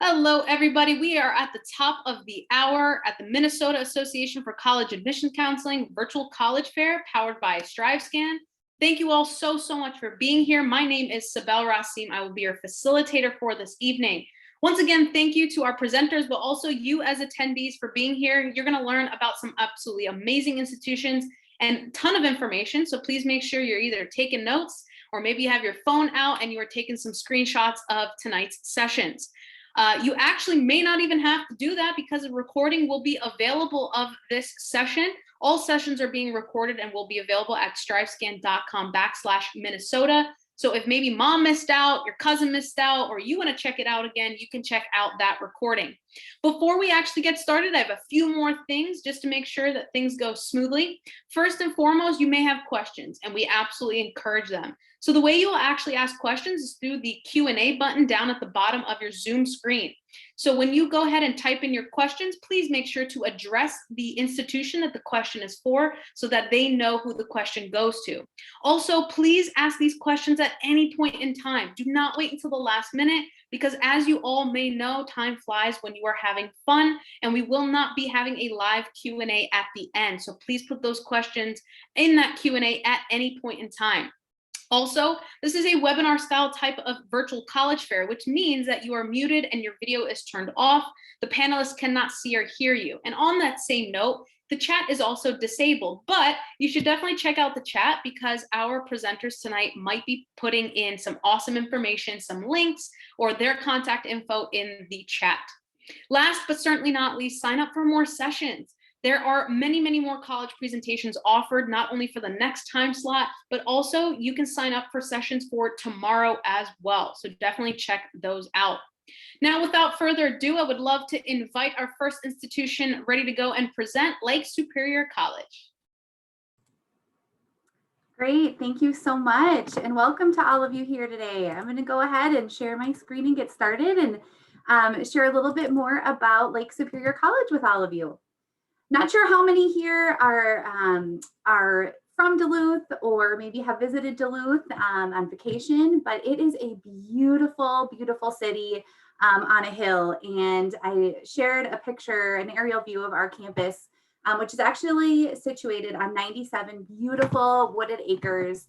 Hello, everybody. We are at the top of the hour at the Minnesota Association for College Admission Counseling Virtual College Fair, powered by StriveScan. Thank you all so much for being here. My name is Sibel Rasim. I will be your facilitator for this evening. Once again, thank you to our presenters, but also you as attendees for being here. You're going to learn about some absolutely amazing institutions and a ton of information. So please make sure you're either taking notes or maybe you have your phone out and you are taking some screenshots of tonight's sessions. You actually may not even have to do that because a recording will be available of this session. All sessions are being recorded and will be available at strivescan.com/Minnesota. So if maybe mom missed out, your cousin missed out, or you want to check it out again, you can check out that recording. Before we actually get started, I have a few more things just to make sure that things go smoothly. First and foremost, you may have questions, and we absolutely encourage them. So the way you will actually ask questions is through the Q&A button down at the bottom of your Zoom screen. So when you go ahead and type in your questions, please make sure to address the institution that the question is for so that they know who the question goes to. Also, please ask these questions at any point in time. Do not wait until the last minute because as you all may know, time flies when you are having fun, and we will not be having a live Q&A at the end. So please put those questions in that Q&A at any point in time. Also, this is a webinar style type of virtual college fair, which means that you are muted and your video is turned off. The panelists cannot see or hear you. And on that same note, the chat is also disabled, but you should definitely check out the chat because our presenters tonight might be putting in some awesome information, some links, or their contact info in the chat. Last but certainly not least, sign up for more sessions. There are many more college presentations offered, not only for the next time slot, but also you can sign up for sessions for tomorrow as well. So definitely check those out. Now, without further ado, I would love to invite our first institution ready to go and present, Lake Superior College. Great, thank you so much. And welcome to all of you here today. I'm going to go ahead and share my screen and get started and share a little bit more about Lake Superior College with all of you. Not sure how many here are from Duluth or maybe have visited Duluth on vacation, but it is a beautiful city on a hill. And I shared a picture, an aerial view of our campus, which is actually situated on 97 beautiful wooded acres,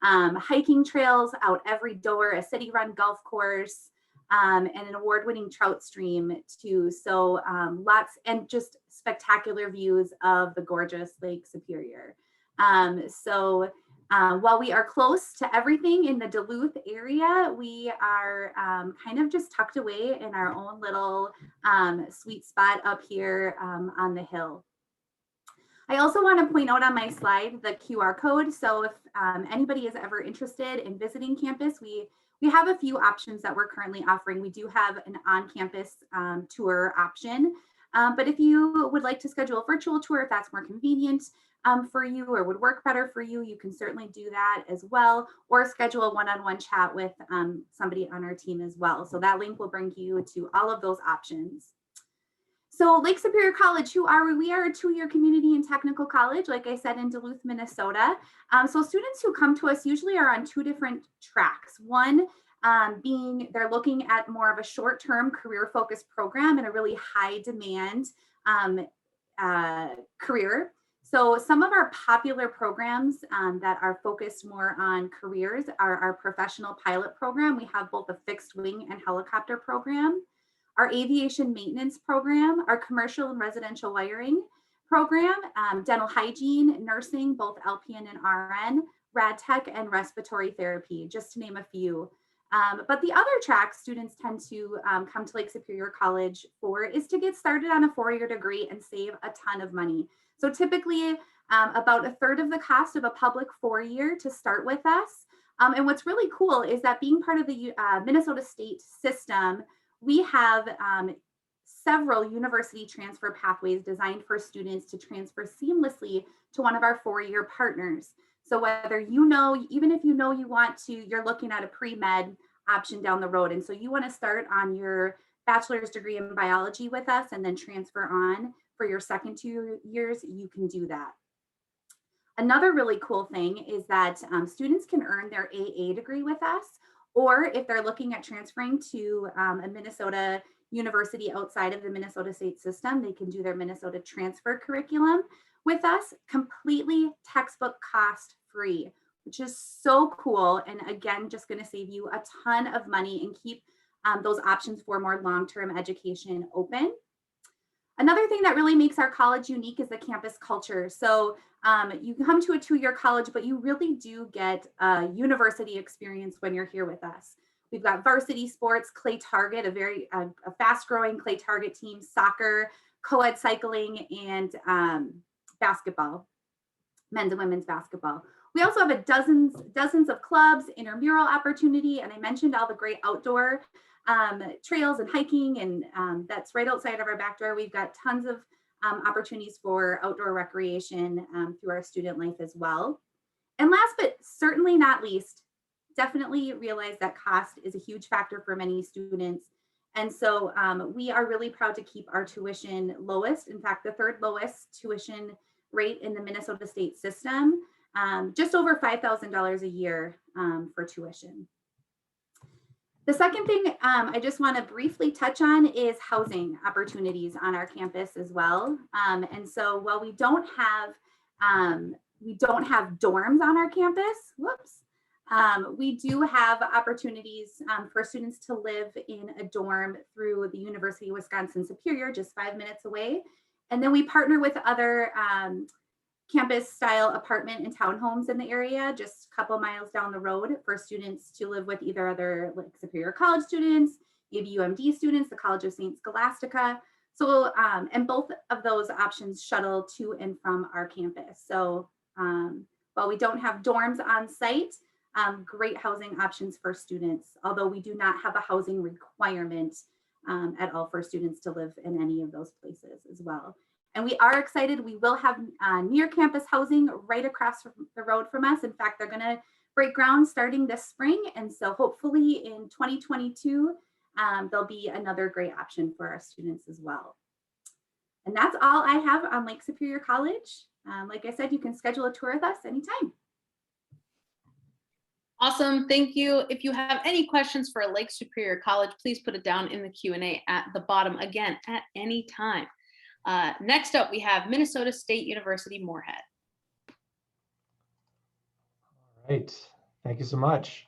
hiking trails out every door, a city-run golf course, and an award-winning trout stream too. So lots and just spectacular views of the gorgeous Lake Superior. While we are close to everything in the Duluth area, we are kind of just tucked away in our own little sweet spot up here on the hill. I also want to point out on my slide the QR code. So if anybody is ever interested in visiting campus, we have a few options that we're currently offering. We do have an on-campus tour option, but if you would like to schedule a virtual tour, if that's more convenient for you or would work better for you, you can certainly do that as well, or schedule a one-on-one chat with somebody on our team as well. So that link will bring you to all of those options. So Lake Superior College, who are we? We are a two-year community and technical college, like I said, in Duluth, Minnesota. So students who come to us usually are on two different tracks. One being they're looking at more of a short-term career-focused program in a really high-demand career. So some of our popular programs that are focused more on careers are our professional pilot program. We have both a fixed wing and helicopter program, our aviation maintenance program, our commercial and residential wiring program, dental hygiene, nursing, both LPN and RN, rad tech, and respiratory therapy, just to name a few. But the other track students tend to come to Lake Superior College for is to get started on a four-year degree and save a ton of money. So typically about a third of the cost of a public four-year to start with us. And what's really cool is that being part of the Minnesota state system, we have several university transfer pathways designed for students to transfer seamlessly to one of our four-year partners. So whether you know, even if you know you want to, you're looking at a pre-med option down the road. And so you want to start on your bachelor's degree in biology with us and then transfer on for your second 2 years, you can do that. Another really cool thing is that students can earn their AA degree with us or if they're looking at transferring to a Minnesota university outside of the Minnesota state system, they can do their Minnesota transfer curriculum with us, completely textbook cost free, which is so cool. And again, just going to save you a ton of money and keep those options for more long-term education open. Another thing that really makes our college unique is the campus culture. So you come to a two-year college, but you really do get a university experience when you're here with us. We've got varsity sports, clay target, a fast-growing clay target team, soccer, co-ed cycling, and basketball, men's and women's basketball. We also have dozens of clubs, intramural opportunity, and I mentioned all the great outdoor trails and hiking, and that's right outside of our back door. We've got tons of opportunities for outdoor recreation through our student life as well. And last but certainly not least, definitely realize that cost is a huge factor for many students. And so we are really proud to keep our tuition lowest. In fact, the third lowest tuition rate in the Minnesota state system, just over $5,000 a year for tuition. The second thing I just want to briefly touch on is housing opportunities on our campus as well. And so while we don't have dorms on our campus, we do have opportunities for students to live in a dorm through the University of Wisconsin-Superior, just 5 minutes away. And then we partner with other campus style apartment and townhomes in the area, just a couple miles down the road, for students to live with either other like Superior College students, maybe UMD students, the College of St. Scholastica. So, and both of those options shuttle to and from our campus. So while we don't have dorms on site, great housing options for students, although we do not have a housing requirement at all for students to live in any of those places as well. And we are excited. We will have near campus housing right across the road from us. In fact, they're going to break ground starting this spring. And so hopefully in 2022, there'll be another great option for our students as well. And that's all I have on Lake Superior College. Like I said, you can schedule a tour with us anytime. Awesome, thank you. If you have any questions for Lake Superior College, please put it down in the Q&A at the bottom, again, at any time. Next up, we have Minnesota State University, Moorhead. All right, thank you so much.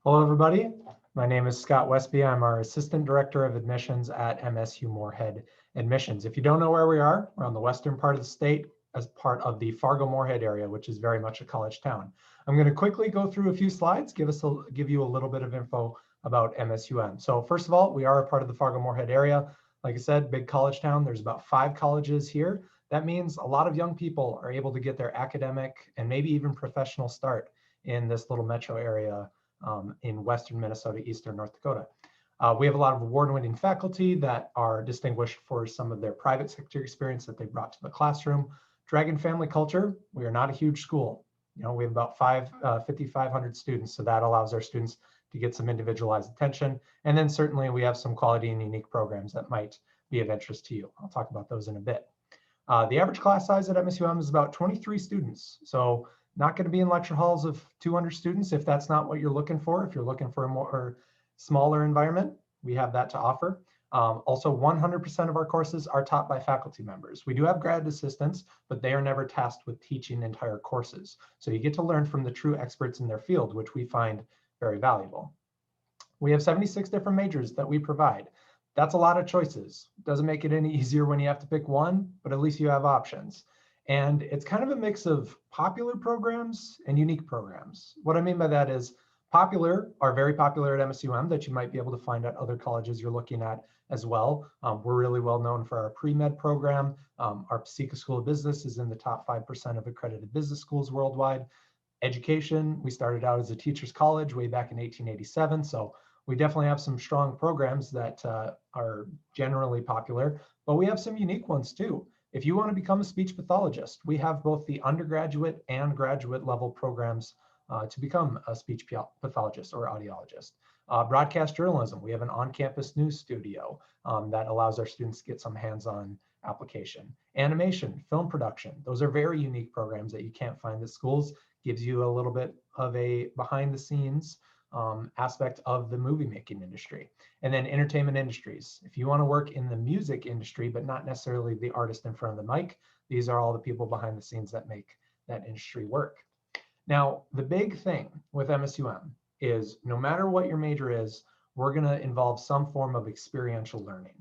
Hello, everybody. My name is Scott Westby. I'm our Assistant Director of Admissions at MSU Moorhead Admissions. If you don't know where we are, we're on the western part of the state as part of the Fargo-Moorhead area, which is very much a college town. I'm going to quickly go through a few slides, give you a little bit of info about MSUM. So first of all, we are a part of the Fargo-Moorhead area. Like I said, big college town. There's about 5 colleges here. That means a lot of young people are able to get their academic and maybe even professional start in this little metro area in western Minnesota, eastern North Dakota. We have a lot of award-winning faculty that are distinguished for some of their private sector experience that they brought to the classroom. Dragon family culture, we are not a huge school. You know, we have about 5,500 students, so that allows our students to get some individualized attention. And then certainly we have some quality and unique programs that might be of interest to you. I'll talk about those in a bit. The average class size at MSUM is about 23 students. So not going to be in lecture halls of 200 students if that's not what you're looking for. If you're looking for a more smaller environment, we have that to offer. Also, 100% of our courses are taught by faculty members. We do have grad assistants, but they are never tasked with teaching entire courses. So you get to learn from the true experts in their field, which we find very valuable. We have 76 different majors that we provide. That's a lot of choices. Doesn't make it any easier when you have to pick one, but at least you have options. And it's kind of a mix of popular programs and unique programs. What I mean by that is popular are very popular at MSUM that you might be able to find at other colleges you're looking at as well. We're really well known for our pre-med program. Our Psica School of Business is in the top 5% of accredited business schools worldwide. Education, we started out as a teacher's college way back in 1887. So we definitely have some strong programs that are generally popular, but we have some unique ones too. If you want to become a speech pathologist, we have both the undergraduate and graduate level programs to become a speech pathologist or audiologist. Broadcast journalism, we have an on-campus news studio that allows our students to get some hands-on application. Animation, film production, those are very unique programs that you can't find at schools. Gives you a little bit of a behind the scenes aspect of the movie making industry. And then entertainment industries. If you want to work in the music industry, but not necessarily the artist in front of the mic, these are all the people behind the scenes that make that industry work. Now, the big thing with MSUM is no matter what your major is, we're going to involve some form of experiential learning.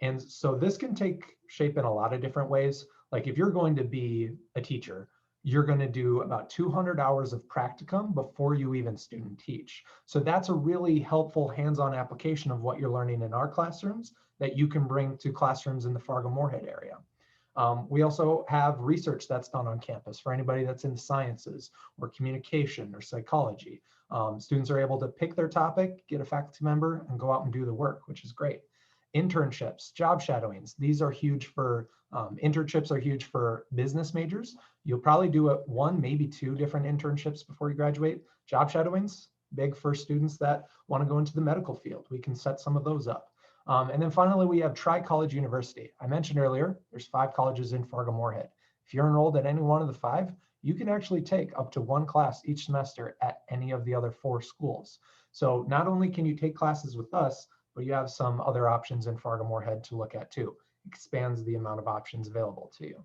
And so this can take shape in a lot of different ways. Like if you're going to be a teacher, you're going to do about 200 hours of practicum before you even student teach. So that's a really helpful hands-on application of what you're learning in our classrooms that you can bring to classrooms in the Fargo-Moorhead area. We also have research that's done on campus for anybody that's in the sciences or communication or psychology. Students are able to pick their topic, get a faculty member, and go out and do the work, which is great. Internships, job shadowings, these are huge for, internships are huge for business majors. You'll probably do one, maybe two different internships before you graduate. Job shadowings, big for students that want to go into the medical field. We can set some of those up. And then finally, we have Tri-College University. I mentioned earlier, there's 5 colleges in Fargo-Moorhead. If you're enrolled at any one of the 5, you can actually take up to 1 class each semester at any of the other 4 schools. So not only can you take classes with us, but you have some other options in Fargo-Moorhead to look at too. Expands the amount of options available to you.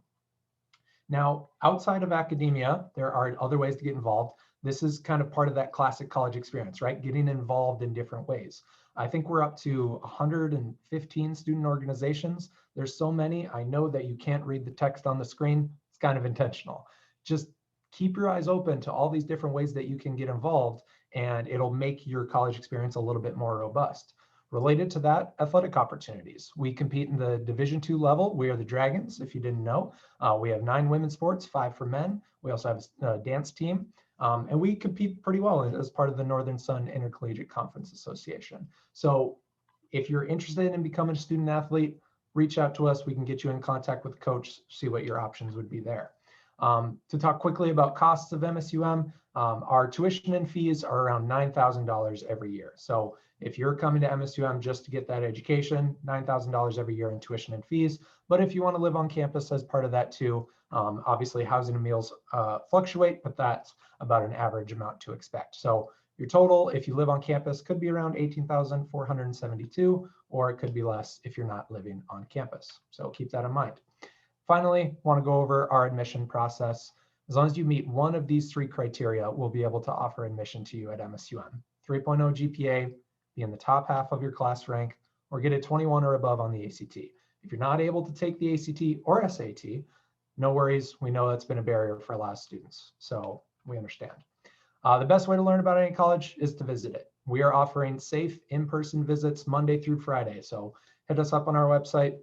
Now, outside of academia, there are other ways to get involved. This is kind of part of that classic college experience, right? Getting involved in different ways. I think we're up to 115 student organizations. There's so many. I know that you can't read the text on the screen. It's kind of intentional. Just keep your eyes open to all these different ways that you can get involved, and it'll make your college experience a little bit more robust. Related to that, athletic opportunities. We compete in the Division II level. We are the Dragons, if you didn't know. We have 9 women's sports, 5 for men. We also have a dance team. And we compete pretty well as part of the Northern Sun Intercollegiate Conference Association. So if you're interested in becoming a student athlete, reach out to us. We can get you in contact with the coach, see what your options would be there. To talk quickly about costs of MSUM, our tuition and fees are around $9,000 every year. So if you're coming to MSUM just to get that education, $9,000 every year in tuition and fees. But if you want to live on campus as part of that too, obviously housing and meals fluctuate, but that's about an average amount to expect. So your total, if you live on campus, could be around $18,472, or it could be less if you're not living on campus. So keep that in mind. Finally, want to go over our admission process. As long as you meet one of these 3 criteria, we'll be able to offer admission to you at MSUM. 3.0 GPA, be in the top half of your class rank, or get a 21 or above on the ACT. If you're not able to take the ACT or SAT, no worries. We know that's been a barrier for a lot of students, so we understand. The best way to learn about any college is to visit it. We are offering safe in-person visits Monday through Friday, so hit us up on our website,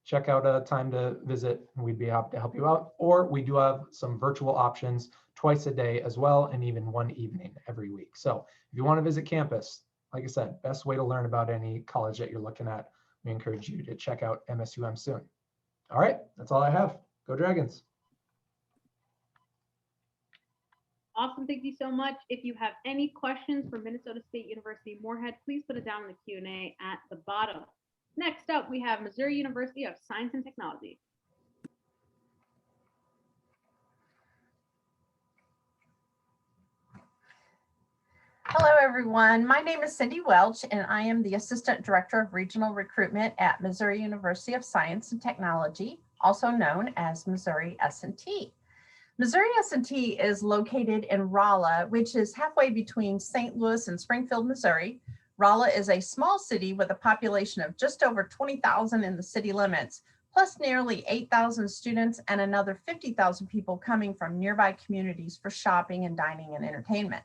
check out a time to visit, and we'd be happy to help you out. Or we do have some virtual options twice a day as well, and even one evening every week. So if you want to visit campus, like I said, best way to learn about any college that you're looking at. We encourage you to check out MSUM soon. All right, that's all I have. Go Dragons. Awesome, thank you so much. If you have any questions for Minnesota State University Moorhead, please put it down in the Q&A at the bottom. Next up, we have Missouri University of Science and Technology. Hello, everyone. My name is Cindy Welch, and I am the Assistant Director of Regional Recruitment at Missouri University of Science and Technology, also known as Missouri S&T. Missouri S&T is located in Rolla, which is halfway between St. Louis and Springfield, Missouri. Rolla is a small city with a population of just over 20,000 in the city limits, plus nearly 8,000 students and another 50,000 people coming from nearby communities for shopping and dining and entertainment.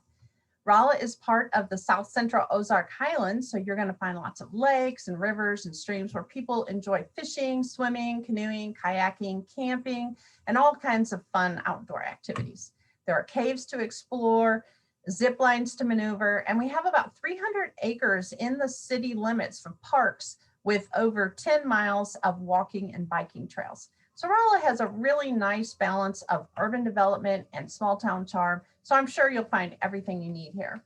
Rolla is part of the South Central Ozark Highlands, so you're going to find lots of lakes and rivers and streams where people enjoy fishing, swimming, canoeing, kayaking, camping, and all kinds of fun outdoor activities. There are caves to explore, zip lines to maneuver, and we have about 300 acres in the city limits for parks with over 10 miles of walking and biking trails. So Rolla has a really nice balance of urban development and small town charm, so I'm sure you'll find everything you need here.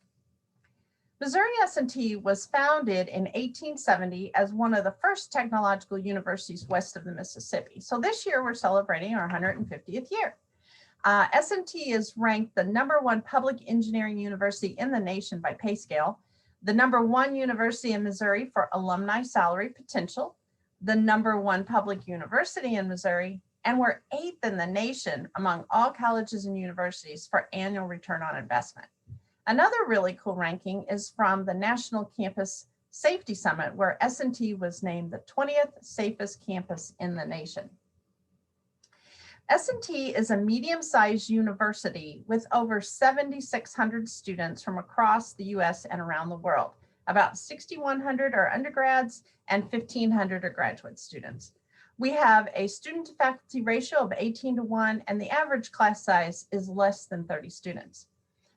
Missouri S&T was founded in 1870 as one of the first technological universities west of the Mississippi. So this year we're celebrating our 150th year. S&T is ranked the #1 public engineering university in the nation by pay scale, the #1 university in Missouri for alumni salary potential, the #1 public university in Missouri, and we're 8th in the nation among all colleges and universities for annual return on investment. Another really cool ranking is from the National Campus Safety Summit, where S&T was named the 20th safest campus in the nation. S&T is a medium-sized university with over 7,600 students from across the US and around the world. About 6,100 are undergrads and 1,500 are graduate students. We have a student to faculty ratio of 18:1, and the average class size is less than 30 students.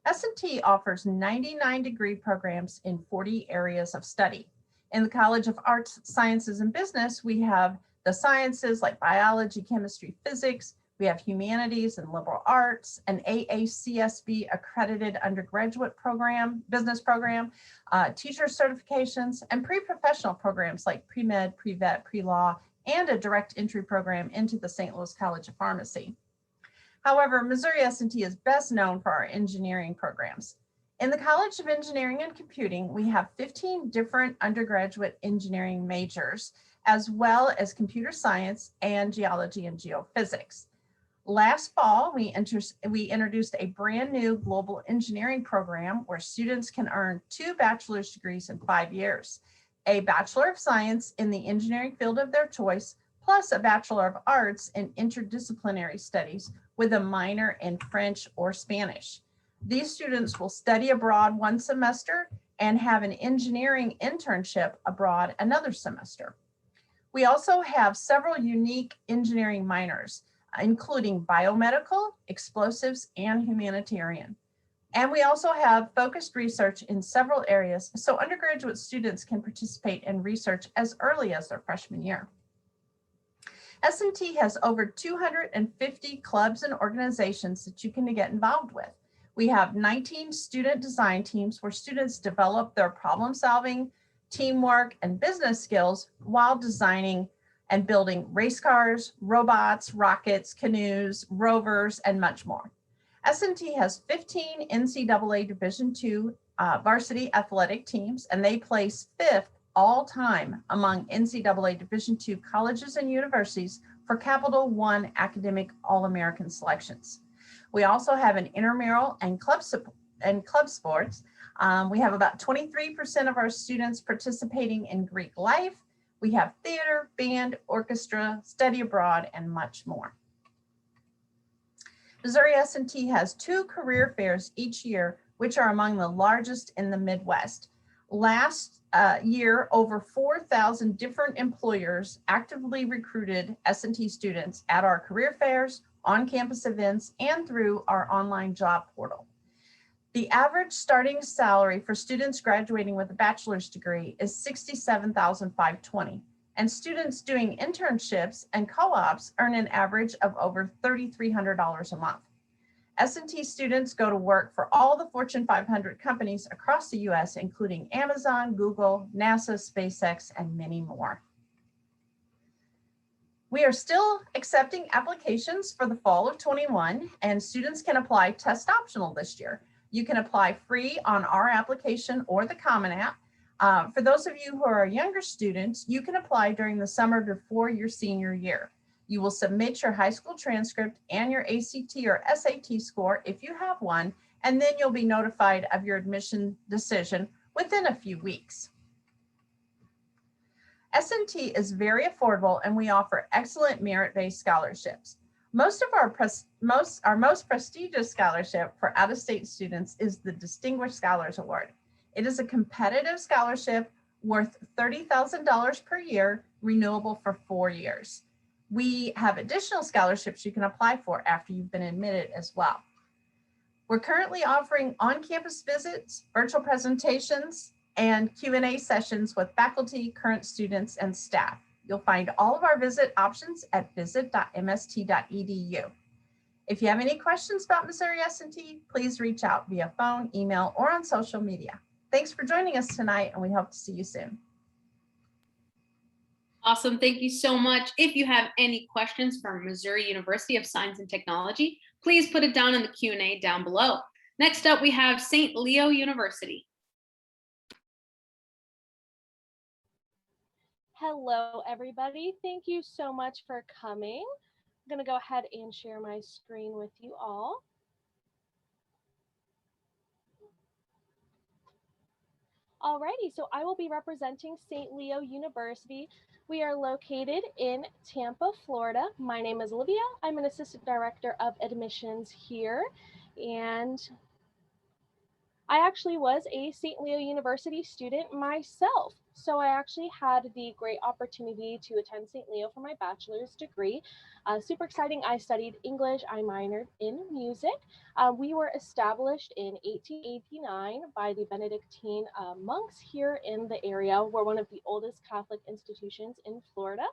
S&T offers 99 degree programs in 40 areas of study. In the College of Arts, Sciences, and Business, we have the sciences like biology, chemistry, physics. We have humanities and liberal arts, an AACSB accredited undergraduate program, business program, teacher certifications, and pre-professional programs like pre-med, pre-vet, pre-law, and a direct entry program into the St. Louis College of Pharmacy. However, Missouri S&T is best known for our engineering programs. In the College of Engineering and Computing, we have 15 different undergraduate engineering majors, as well as computer science and geology and geophysics. Last fall, we introduced a brand new global engineering program where students can earn 2 bachelor's degrees in 5 years, a Bachelor of Science in the engineering field of their choice, plus a Bachelor of Arts in interdisciplinary studies with a minor in French or Spanish. These students will study abroad 1 semester and have an engineering internship abroad another semester. We also have several unique engineering minors, including biomedical, explosives, and humanitarian. And we also have focused research in several areas, so undergraduate students can participate in research as early as their freshman year. S&T has over 250 clubs and organizations that you can get involved with. We have 19 student design teams where students develop their problem solving, teamwork, and business skills while designing and building race cars, robots, rockets, canoes, rovers, and much more. S&T has 15 NCAA Division II varsity athletic teams, and they place 5th all time among NCAA Division II colleges and universities for Capital I academic All-American selections. We also have an intramural and club sports. We have about 23% of our students participating in Greek life. We have theater, band, orchestra, study abroad, and much more. Missouri S&T has 2 career fairs each year, which are among the largest in the Midwest. Last year, over 4,000 different employers actively recruited S&T students at our career fairs, on-campus events, and through our online job portal. The average starting salary for students graduating with a bachelor's degree is $67,520, and students doing internships and co-ops earn an average of over $3,300 a month. S&T students go to work for all the Fortune 500 companies across the US, including Amazon, Google, NASA, SpaceX, and many more. We are still accepting applications for the fall of 21, and students can apply test optional this year. You can apply free on our application or the Common App. For those of you who are younger students, you can apply during the summer before your senior year. You will submit your high school transcript and your ACT or SAT score if you have one, and then you'll be notified of your admission decision within a few weeks. S&T is very affordable, and we offer excellent merit-based scholarships. Our most prestigious scholarship for out-of-state students is the Distinguished Scholars Award. It is a competitive scholarship worth $30,000 per year, renewable for 4 years. We have additional scholarships you can apply for after you've been admitted as well. We're currently offering on-campus visits, virtual presentations, and Q&A sessions with faculty, current students, and staff. You'll find all of our visit options at visit.mst.edu. If you have any questions about Missouri S&T, please reach out via phone, email, or on social media. Thanks for joining us tonight, and we hope to see you soon. Awesome. Thank you so much. If you have any questions from Missouri University of Science and Technology, please put it down in the Q&A down below. Next up, we have St. Leo University. Hello, everybody. Thank you so much for coming. I'm going to go ahead and share my screen with you all. Alrighty, so I will be representing St. Leo University. We are located in Tampa, Florida. My name is Olivia. I'm an assistant director of admissions here, and I actually was a St. Leo University student myself. So I actually had the great opportunity to attend St. Leo for my bachelor's degree. Super exciting. I studied English. I minored in music. We were established in 1889 by the Benedictine monks here in the area. We're one of the oldest Catholic institutions in Florida.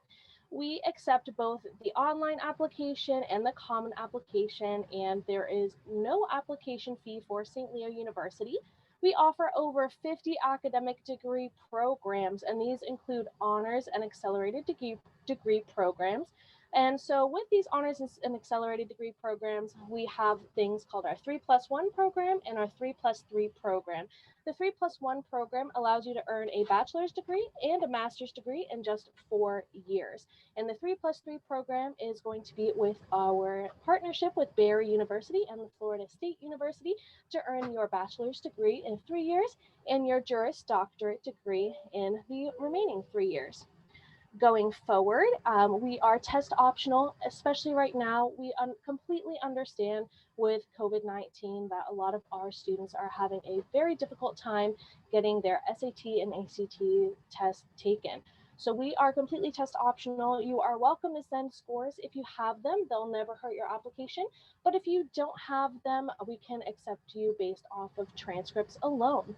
We accept both the online application and the common application, and there is no application fee for St. Leo University. We offer over 50 academic degree programs, and these include honors and accelerated degree programs. And so with these honors and accelerated degree programs, we have things called our 3+1 program and our 3+3 program. The 3+1 program allows you to earn a bachelor's degree and a master's degree in just 4 years. And the 3+3 program is going to be with our partnership with Barry University and the Florida State University to earn your bachelor's degree in 3 years and your Juris Doctorate degree in the remaining 3 years. Going forward, we are test optional, especially right now. We completely understand with COVID-19 that a lot of our students are having a very difficult time getting their SAT and ACT tests taken. So we are completely test optional. You are welcome to send scores if you have them. They'll never hurt your application. But if you don't have them, we can accept you based off of transcripts alone.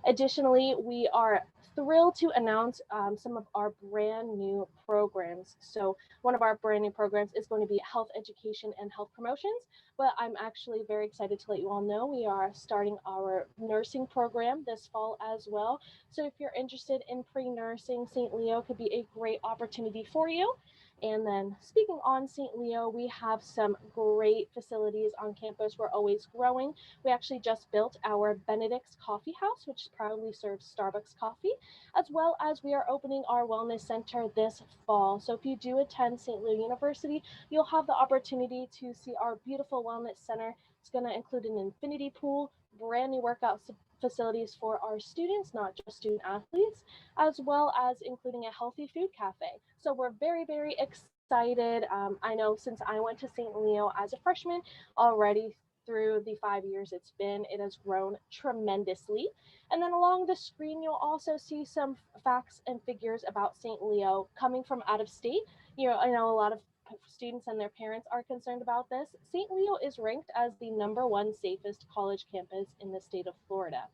Additionally, we are thrilled to announce some of our brand new programs. So one of our brand new programs is going to be health education and health promotions, but I'm actually very excited to let you all know we are starting our nursing program this fall as well. So if you're interested in pre-nursing, St. Leo could be a great opportunity for you. And then speaking on St. Leo, we have some great facilities on campus. We're always growing. We actually just built our Benedict's Coffee House, which proudly serves Starbucks coffee, as well as we are opening our wellness center this fall. So if you do attend St. Leo University, you'll have the opportunity to see our beautiful wellness center. It's going to include an infinity pool, brand new workout facilities for our students, not just student athletes, as well as including a healthy food cafe. So we're very, very excited. I know since I went to St. Leo as a freshman already, through the 5 years it's been, it has grown tremendously. And then along the screen, you'll also see some facts and figures about St. Leo coming from out of state. You know, I know a lot of students and their parents are concerned about this. St. Leo is ranked as the #1 safest college campus in the state of Florida.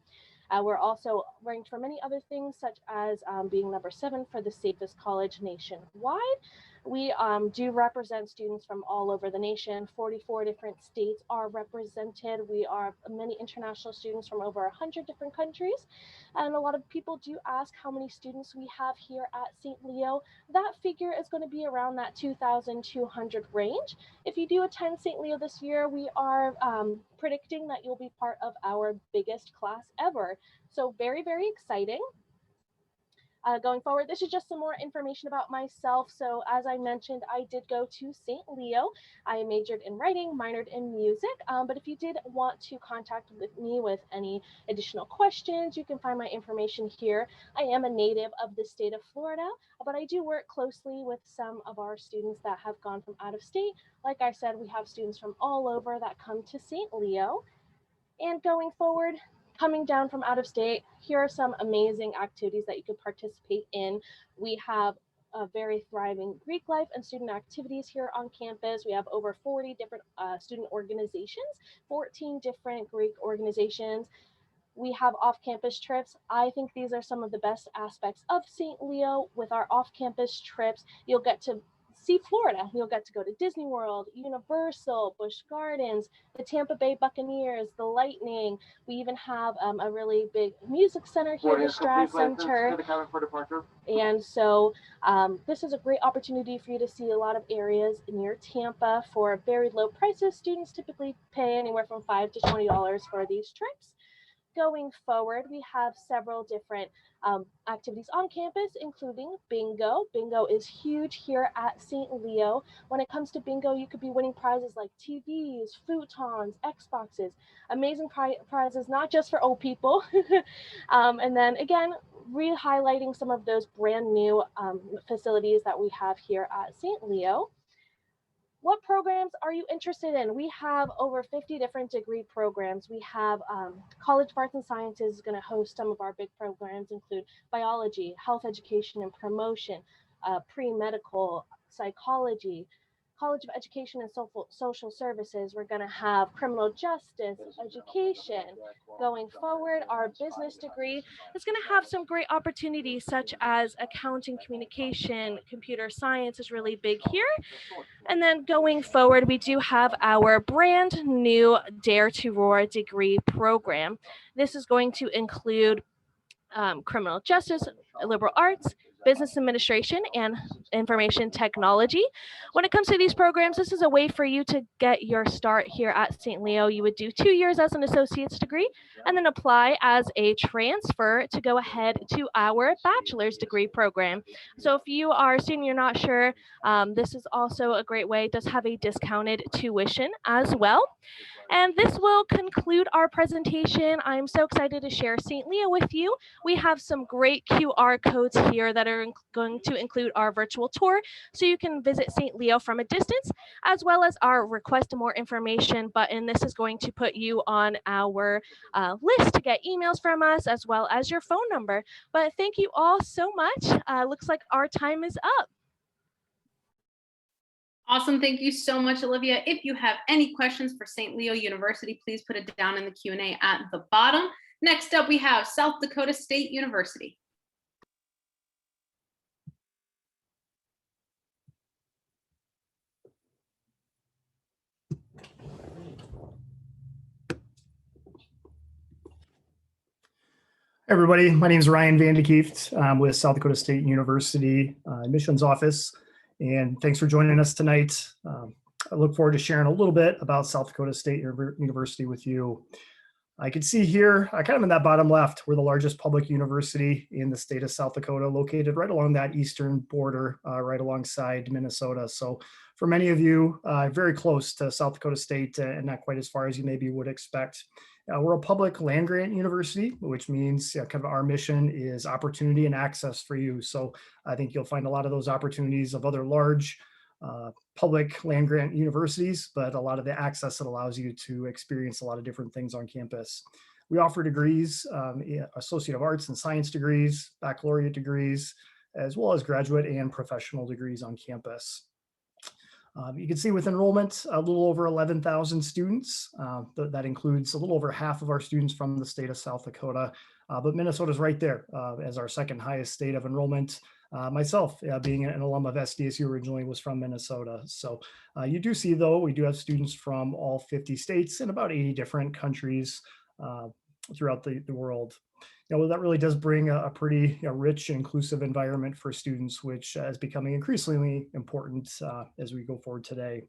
We're also ranked for many other things, such as being #7 for the safest college nationwide. We do represent students from all over the nation. 44 different states are represented. We are many international students from over 100 different countries. And a lot of people do ask how many students we have here at St. Leo. That figure is going to be around that 2,200 range. If you do attend St. Leo this year, we are predicting that you'll be part of our biggest class ever. So very, very exciting. Going forward, this is just some more information about myself. So as I mentioned, I did go to St. Leo. I majored in writing, minored in music. But if you did want to contact with me with any additional questions, you can find my information here. I am a native of the state of Florida, but I do work closely with some of our students that have gone from out of state. Like I said, we have students from all over that come to St. Leo. And going forward, coming down from out of state, here are some amazing activities that you could participate in. We have a very thriving Greek life and student activities here on campus. We have over 40 different student organizations, 14 different Greek organizations. We have off-campus trips. I think these are some of the best aspects of St. Leo. With our off-campus trips, you'll get to see Florida. You'll get to go to Disney World, Universal, Busch Gardens, the Tampa Bay Buccaneers, the Lightning. We even have a really big music center here, the Strat Center. And so this is a great opportunity for you to see a lot of areas near Tampa for very low prices. Students typically pay anywhere from $5 to $20 for these trips. Going forward, we have several different activities on campus, including bingo. Bingo is huge here at St. Leo. When it comes to bingo, you could be winning prizes like TVs, futons, Xboxes, amazing prizes, not just for old people. And then again, re-highlighting some of those brand new facilities that we have here at St. Leo. What programs are you interested in? We have over 50 different degree programs. We have College of Arts and Sciences is going to host some of our big programs, include biology, health education and promotion, pre-medical, psychology. College of Education and Social Services, we're going to have criminal justice, education. Going forward, our business degree is going to have some great opportunities such as accounting, communication, computer science is really big here. And then going forward, we do have our brand new Dare to Roar degree program. This is going to include criminal justice, liberal arts, business administration, and information technology. When it comes to these programs, this is a way for you to get your start here at St. Leo. You would do 2 years as an associate's degree and then apply as a transfer to go ahead to our bachelor's degree program. So if you are a student, you're not sure, this is also a great way. It does have a discounted tuition as well. And this will conclude our presentation. I'm so excited to share St. Leo with you. We have some great QR codes here that are going to include our virtual tour, so you can visit St. Leo from a distance, as well as our request more information button. This is going to put you on our list to get emails from us, as well as your phone number. But thank you all so much. Looks like our time is up. Awesome. Thank you so much, Olivia. If you have any questions for St. Leo University, please put it down in the Q&A at the bottom. Next up, we have South Dakota State University. Hey everybody, my name is Ryan Vandekieft. I'm with South Dakota State University admissions office, and thanks for joining us tonight. I look forward to sharing a little bit about South Dakota State University with you. I can see here, kind of in that bottom left, we're the largest public university in the state of South Dakota, located right along that eastern border, right alongside Minnesota. So for many of you, very close to South Dakota State and not quite as far as you maybe would expect. We're a public land grant university, which means kind of our mission is opportunity and access for you. So I think you'll find a lot of those opportunities of other large public land grant universities, but a lot of the access that allows you to experience a lot of different things on campus. We offer degrees, Associate of Arts and Science degrees, baccalaureate degrees, as well as graduate and professional degrees on campus. You can see with enrollment, a little over 11,000 students. That includes a little over half of our students from the state of South Dakota, but Minnesota's right there as our second highest state of enrollment. Myself, being an alum of SDSU originally, was from Minnesota. So you do see, though, we do have students from all 50 states and about 80 different countries throughout the world. That really does bring a pretty rich and inclusive environment for students, which is becoming increasingly important as we go forward today.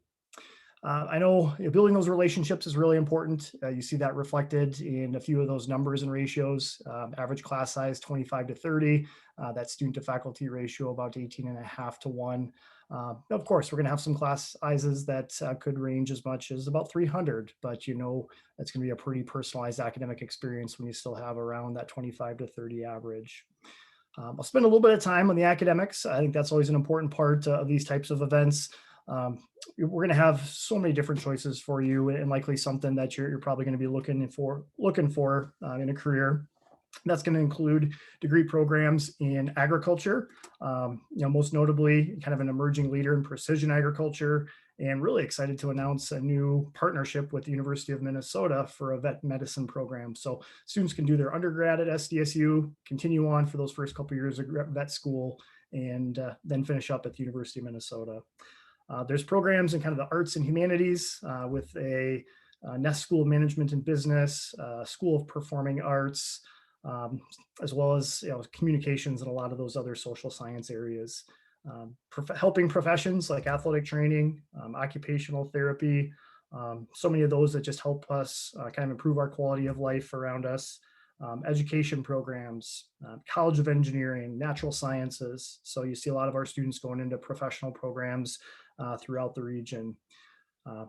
I know building those relationships is really important. You see that reflected in a few of those numbers and ratios. Average class size 25 to 30, that student to faculty ratio about 18.5 to 1. Of course, we're going to have some class sizes that could range as much as about 300, but that's going to be a pretty personalized academic experience when you still have around that 25 to 30 average. I'll spend a little bit of time on the academics. I think that's always an important part of these types of events. We're going to have so many different choices for you, and likely something that you're probably going to be looking for in a career. That's going to include degree programs in agriculture, most notably kind of an emerging leader in precision agriculture, and really excited to announce a new partnership with the University of Minnesota for a vet medicine program. So students can do their undergrad at SDSU, continue on for those first couple of years of vet school, and then finish up at the University of Minnesota. There's programs in kind of the arts and humanities with a Nest School of Management and Business, School of Performing Arts, as well as communications and a lot of those other social science areas. Helping professions like athletic training, occupational therapy, so many of those that just help us kind of improve our quality of life around us. Education programs, College of Engineering, natural sciences. So you see a lot of our students going into professional programs throughout the region.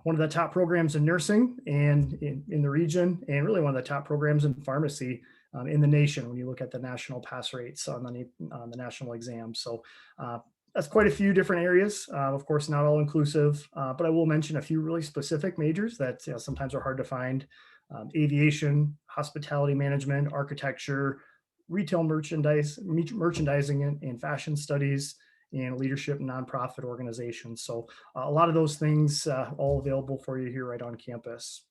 One of the top programs in nursing and in the region, and really one of the top programs in pharmacy in the nation when you look at the national pass rates on the national exam. So that's quite a few different areas. Of course, not all inclusive, but I will mention a few really specific majors that sometimes are hard to find. Aviation, hospitality management, architecture, retail merchandising and fashion studies, and leadership and nonprofit organizations. So a lot of those things all available for you here right on campus.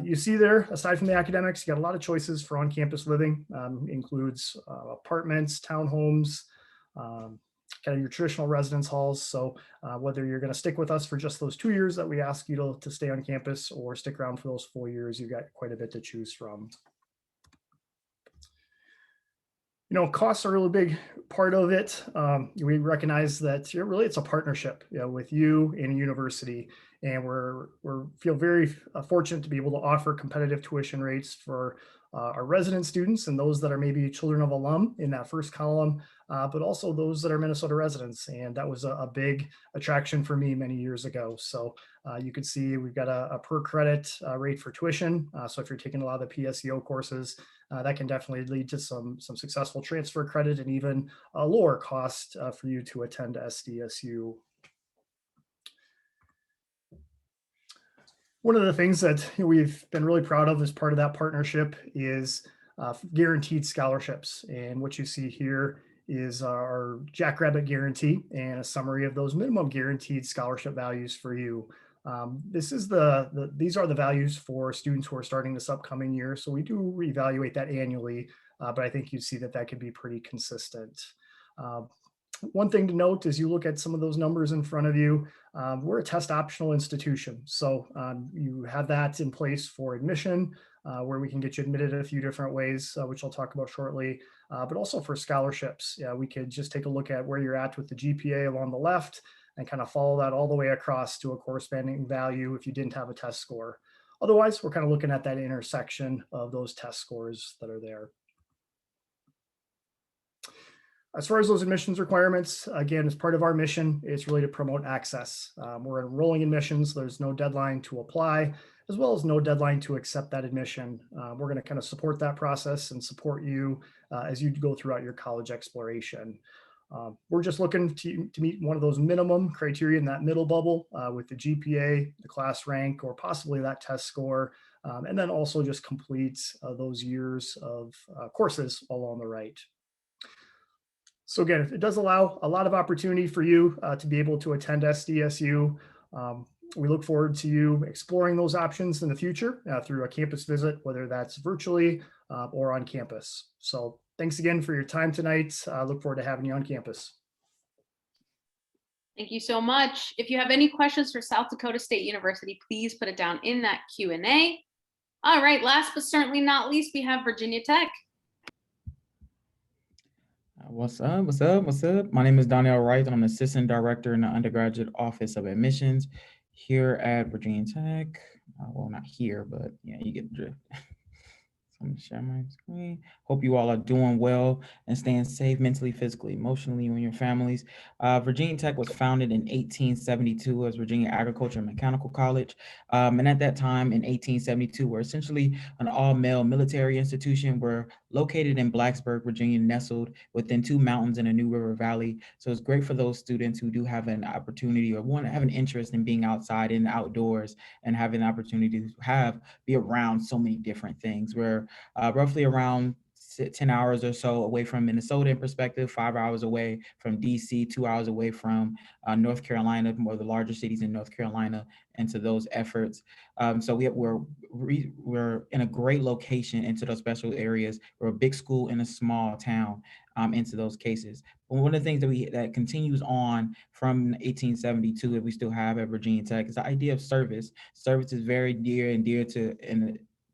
You see there, aside from the academics, you got a lot of choices for on-campus living. Includes apartments, townhomes, kind of your traditional residence halls. So whether you're going to stick with us for just those 2 years that we ask you to stay on campus or stick around for those 4 years, you've got quite a bit to choose from. Costs are a really big part of it. We recognize that really it's a partnership with you and a university, and we feel very fortunate to be able to offer competitive tuition rates for our resident students and those that are maybe children of alum in that first column, but also those that are Minnesota residents. And that was a big attraction for me many years ago. So you can see we've got a per credit rate for tuition. So if you're taking a lot of the PSEO courses, that can definitely lead to some successful transfer credit and even a lower cost for you to attend SDSU. One of the things that we've been really proud of as part of that partnership is guaranteed scholarships. And what you see here is our Jackrabbit guarantee and a summary of those minimum guaranteed scholarship values for you. These are the values for students who are starting this upcoming year. So we do reevaluate that annually, but I think you see that could be pretty consistent. One thing to note as you look at some of those numbers in front of you, we're a test optional institution. So you have that in place for admission, where we can get you admitted in a few different ways, which I'll talk about shortly, but also for scholarships. We could just take a look at where you're at with the GPA along the left and kind of follow that all the way across to a corresponding value if you didn't have a test score. Otherwise, we're kind of looking at that intersection of those test scores that are there. As far as those admissions requirements, again, as part of our mission, it's really to promote access. We're enrolling admissions. There's no deadline to apply, as well as no deadline to accept that admission. We're going to kind of support that process and support you as you go throughout your college exploration. We're just looking to meet one of those minimum criteria in that middle bubble with the GPA, the class rank, or possibly that test score, and then also just complete those years of courses all on the right. So again, it does allow a lot of opportunity for you to be able to attend SDSU. We look forward to you exploring those options in the future through a campus visit, whether that's virtually or on campus. So thanks again for your time tonight. I look forward to having you on campus. Thank you so much. If you have any questions for South Dakota State University, please put it down in that Q&A. All right, last but certainly not least, we have Virginia Tech. What's up? What's up? What's up? My name is Donnell Wright, and I'm Assistant Director in the Undergraduate Office of Admissions here at Virginia Tech. Well, not here, but yeah, you get the drift. So I'm gonna share my screen. Hope you all are doing well and staying safe mentally, physically, emotionally, you and your families. Virginia Tech was founded in 1872 as Virginia Agriculture and Mechanical College. And at that time in 1872, we're essentially an all-male military institution. We're located in Blacksburg, Virginia, nestled within 2 mountains in a New River Valley. So it's great for those students who do have an opportunity or want to have an interest in being outside in the outdoors and having an opportunity to be around so many different things. We're roughly around 10 hours or so away from Minnesota in perspective, 5 hours away from DC, 2 hours away from North Carolina, more of the larger cities in North Carolina, into those efforts. So we're in a great location into those special areas. We're a big school in a small town. into those cases. But one of the things that continues on from 1872 that we still have at Virginia Tech is the idea of service. Service is very dear and dear to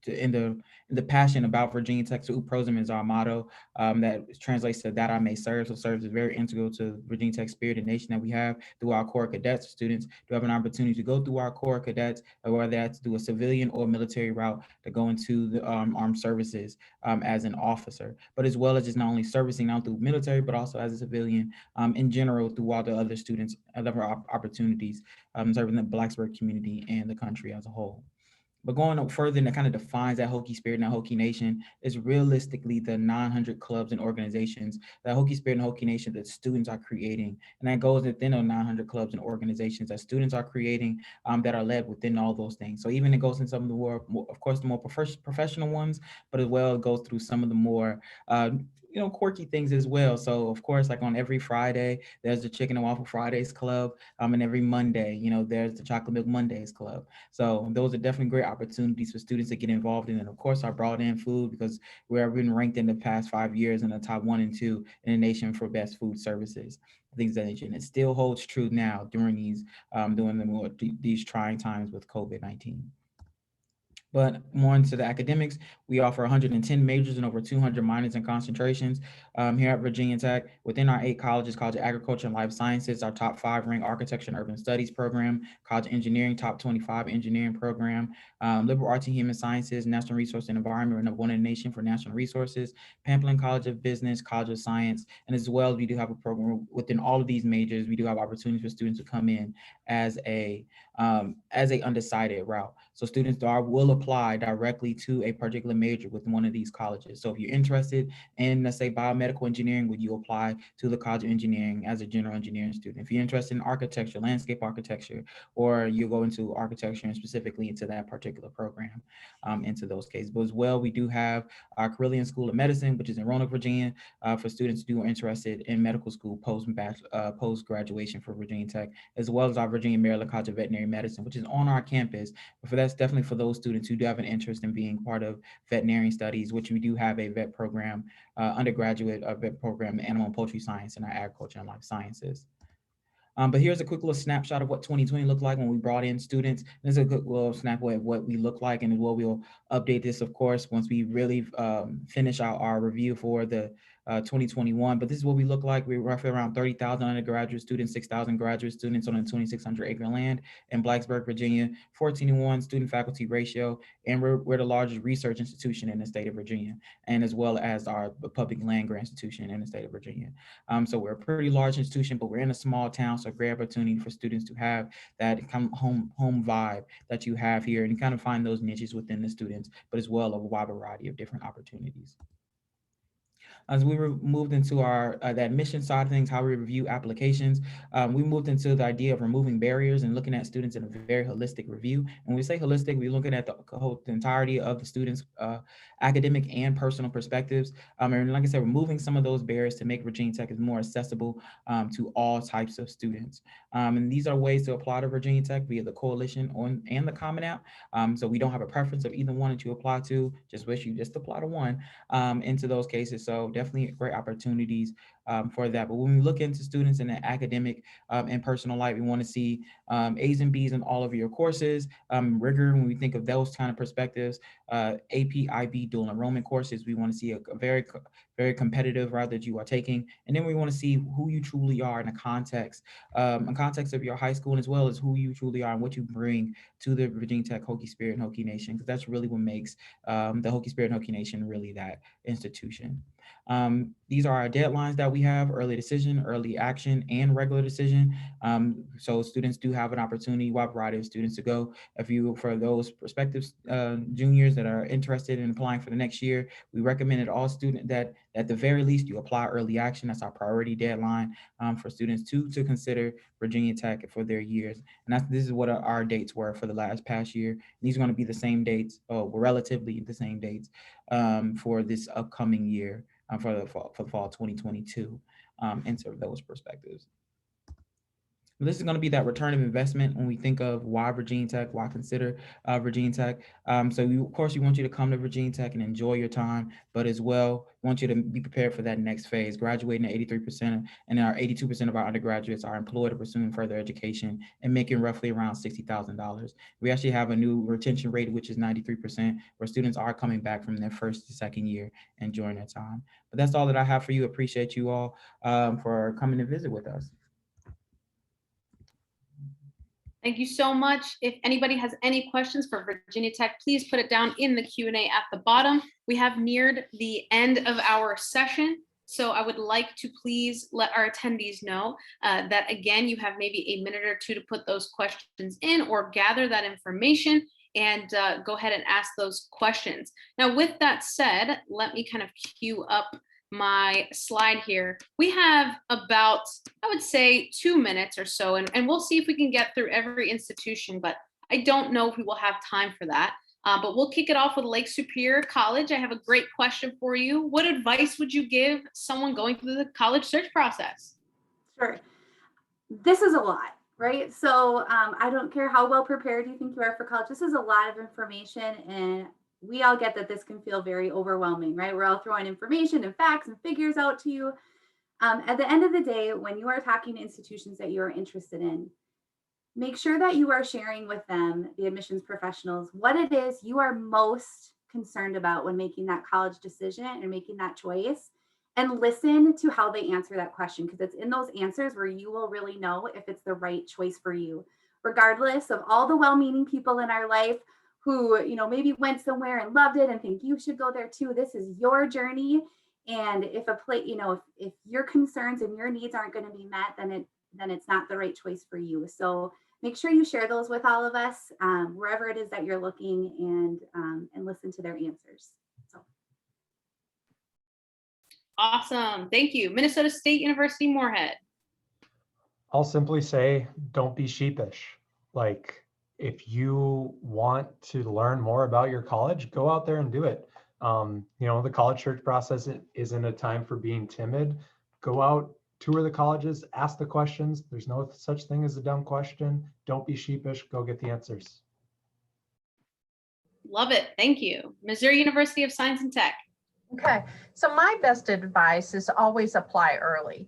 in the passion about Virginia Tech. So Prosum is our motto, that translates to that I may serve. So service is very integral to Virginia Tech spirit and nation that we have through our core cadets. Students do have an opportunity to go through our core cadets, whether that's do a civilian or military route to go into the armed services as an officer, but as well as just not only servicing out through military, but also as a civilian in general through all the other students, other opportunities, serving the Blacksburg community and the country as a whole. But going up further, and that kind of defines that Hokie spirit and that Hokie Nation is realistically the 900 clubs and organizations, that Hokie spirit and Hokie Nation that students are creating. And that goes within those 900 clubs and organizations that students are creating that are led within all those things. So even it goes in some of the more of course, the more professional ones, but as well, it goes through some of the more quirky things as well. So of course, like on every Friday, there's the Chicken and Waffle Fridays Club. And every Monday, there's the Chocolate Milk Mondays Club. So those are definitely great opportunities for students to get involved in. And of course, I brought in food because we've been ranked in the past 5 years in the top 1 and 2 in the nation for best food services, things of that nature. And it still holds true now during these trying times with COVID-19. But more into the academics, we offer 110 majors and over 200 minors and concentrations here at Virginia Tech. Within our 8 colleges, College of Agriculture and Life Sciences, our top 5 ranked Architecture and Urban Studies program, College of Engineering, top 25 engineering program, Liberal Arts and Human Sciences, National Resource and Environment, we're number 1 in the nation for national resources, Pamplin College of Business, College of Science, and as well, we do have a program within all of these majors. We do have opportunities for students to come in as a undecided route. So students will apply directly to a particular major within one of these colleges. So if you're interested in, let's say, biomedical engineering, would you apply to the College of Engineering as a general engineering student? If you're interested in architecture, landscape architecture, or you go into architecture and specifically into that particular program, into those cases. But as well, we do have our Carilion School of Medicine, which is in Roanoke, Virginia, for students who are interested in medical school post-graduation for Virginia Tech, as well as our Virginia Maryland College of Veterinary Medicine, which is on our campus. But that's definitely for those students who do have an interest in being part of veterinary studies, which we do have a vet program, undergraduate vet program, animal and poultry science, and our agriculture and life sciences. But here's a quick little snapshot of what 2020 looked like when we brought in students. This is a good little snapshot of what we look like, and we'll update this, of course, once we really finish our review for the 2021. But this is what we look like. We're roughly around 30,000 undergraduate students, 6,000 graduate students on a 2,600 acre land in Blacksburg, Virginia, 14:1 student faculty ratio, and we're the largest research institution in the state of Virginia, and as well as our public land grant institution in the state of Virginia. So we're a pretty large institution, but we're in a small town, so a great opportunity for students to have that kind of home vibe that you have here and kind of find those niches within the students, but as well a wide variety of different opportunities. As we moved into our the admission side of things, how we review applications, we moved into the idea of removing barriers and looking at students in a very holistic review. And when we say holistic, we're looking at the entirety of the students' academic and personal perspectives. And like I said, removing some of those barriers to make Virginia Tech is more accessible to all types of students. And these are ways to apply to Virginia Tech via the Coalition and the Common App. So we don't have a preference of either one that you apply to, just wish you just apply to one into those cases. So definitely great opportunities for that. But when we look into students in the academic and personal life, we want to see A's and B's in all of your courses, rigor when we think of those kind of perspectives, AP, IB, dual enrollment courses. We want to see a very competitive route that you are taking. And then we want to see who you truly are in the context of your high school, as well as who you truly are and what you bring to the Virginia Tech Hokie Spirit and Hokie Nation, because that's really what makes the Hokie Spirit and Hokie Nation really that institution. These are our deadlines that we have: early decision, early action, and regular decision. So students do have an opportunity, a variety of students to go. For those prospective juniors that are interested in applying for the next year, we recommend that all students that at the very least you apply early action. That's our priority deadline for students to consider Virginia Tech for their years. And this is what our dates were for the past year. And these are going to be the same dates, relatively the same dates for this upcoming year. For the fall 2022 into those perspectives. This is going to be that return of investment when we think of why Virginia Tech, why consider Virginia Tech. So of course, we want you to come to Virginia Tech and enjoy your time, but as well, want you to be prepared for that next phase, graduating at 83%, and our 82% of our undergraduates are employed or pursuing further education and making roughly around $60,000. We actually have a new retention rate, which is 93%, where students are coming back from their first to second year and enjoying their time. But that's all that I have for you. Appreciate you all for coming to visit with us. Thank you so much. If anybody has any questions for Virginia Tech, please put it down in the Q&A at the bottom. We have neared the end of our session, so I would like to please let our attendees know that, again, you have maybe a minute or two to put those questions in or gather that information and go ahead and ask those questions. Now, with that said, let me kind of queue up my slide here. We have about, I would say, 2 minutes or so, and we'll see if we can get through every institution, but I don't know if we will have time for that. But we'll kick it off with Lake Superior College. I have a great question for you. What advice would you give someone going through the college search process? Sure. This is a lot, right? So I don't care how well prepared you think you are for college. This is a lot of information, and we all get that this can feel very overwhelming, right? We're all throwing information and facts and figures out to you. At the end of the day, when you are talking to institutions that you are interested in, make sure that you are sharing with them, the admissions professionals, what it is you are most concerned about when making that college decision and making that choice, and listen to how they answer that question, because it's in those answers where you will really know if it's the right choice for you, regardless of all the well-meaning people in our life who, you know, maybe went somewhere and loved it and think you should go there too. This is your journey. And if a place, you know, if your concerns and your needs aren't going to be met, then it's not the right choice for you. So make sure you share those with all of us, wherever it is that you're looking, and listen to their answers. So. Awesome. Thank you. Minnesota State University, Moorhead. I'll simply say, don't be sheepish. Like, if you want to learn more about your college, go out there and do it. You know, the college search process isn't a time for being timid. Go out, tour the colleges, ask the questions. There's no such thing as a dumb question. Don't be sheepish. Go get the answers. Love it. Thank you. Missouri University of Science and Tech. Okay, so my best advice is always apply early.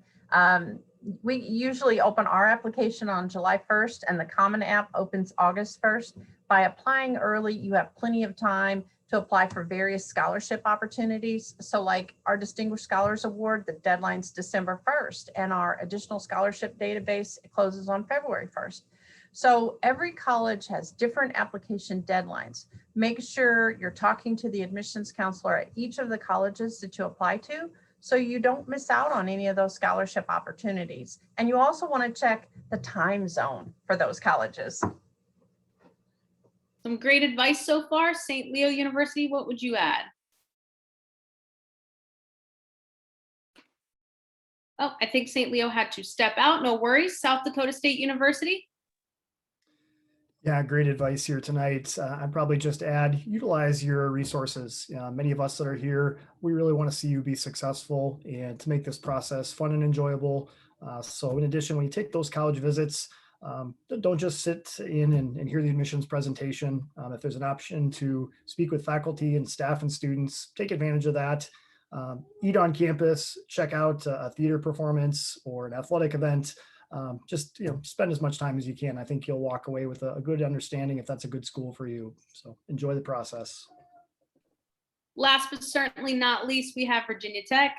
We usually open our application on July 1st and the Common App opens August 1st. By applying early, you have plenty of time to apply for various scholarship opportunities. So like our Distinguished Scholars Award, the deadline's December 1st, and our additional scholarship database closes on February 1st. So every college has different application deadlines. Make sure you're talking to the admissions counselor at each of the colleges that you apply to, so you don't miss out on any of those scholarship opportunities. And you also want to check the time zone for those colleges. Some great advice so far. St. Leo University, what would you add? Oh, I think St. Leo had to step out. No worries. South Dakota State University. Yeah, great advice here tonight. I'd probably just add, utilize your resources. Many of us that are here, we really want to see you be successful and to make this process fun and enjoyable. So in addition, when you take those college visits, don't just sit in and hear the admissions presentation. If there's an option to speak with faculty and staff and students, take advantage of that. Eat on campus, check out a theater performance or an athletic event. Just, you know, spend as much time as you can. I think you'll walk away with a good understanding if that's a good school for you. So enjoy the process. Last but certainly not least, we have Virginia Tech.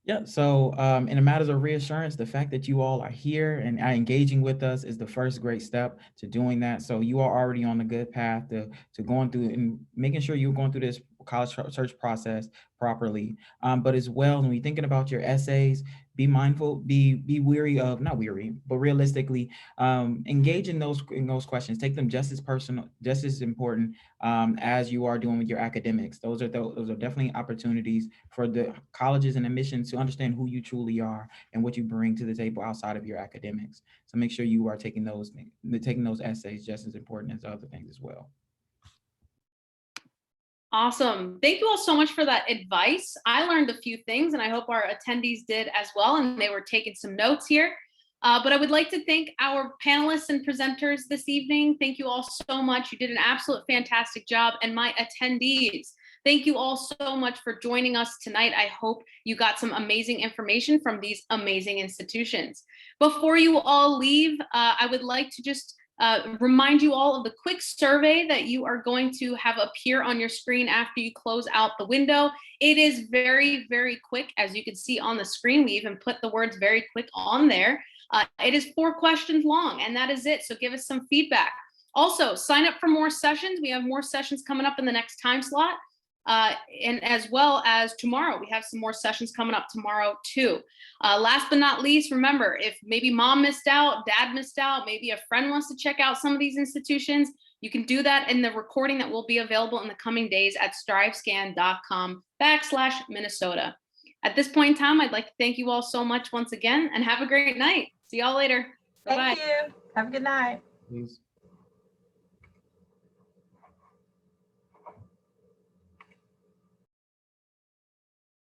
Yeah, so in the matters of reassurance, the fact that you all are here and are engaging with us is the first great step to doing that. So you are already on a good path to going through and making sure you're going through this college search process properly. But as well, when you're thinking about your essays, be mindful, be weary of, not weary, but realistically, engage in those questions. Take them just as personal, just as important as you are doing with your academics. Those are definitely opportunities for the colleges and admissions to understand who you truly are and what you bring to the table outside of your academics. So make sure you are taking those essays just as important as other things as well. Awesome. Thank you all so much for that advice. I learned a few things and I hope our attendees did as well, and they were taking some notes here. But I would like to thank our panelists and presenters this evening. Thank you all so much. You did an absolute fantastic job. And my attendees, thank you all so much for joining us tonight. I hope you got some amazing information from these amazing institutions. Before you all leave, I would like to just remind you all of the quick survey that you are going to have appear on your screen after you close out the window. It is very, very quick. As you can see on the screen, we even put the words very quick on there. It is 4 questions long, and that is it. So give us some feedback. Also, sign up for more sessions. We have more sessions coming up in the next time slot. And as well as tomorrow, we have some more sessions coming up tomorrow too. Last but not least, remember, if maybe mom missed out, dad missed out, maybe a friend wants to check out some of these institutions, you can do that in the recording that will be available in the coming days at strivescan.com/Minnesota. At this point in time, I'd like to thank you all so much once again and have a great night. See y'all later. Bye-bye. Thank you. Have a good night. Please.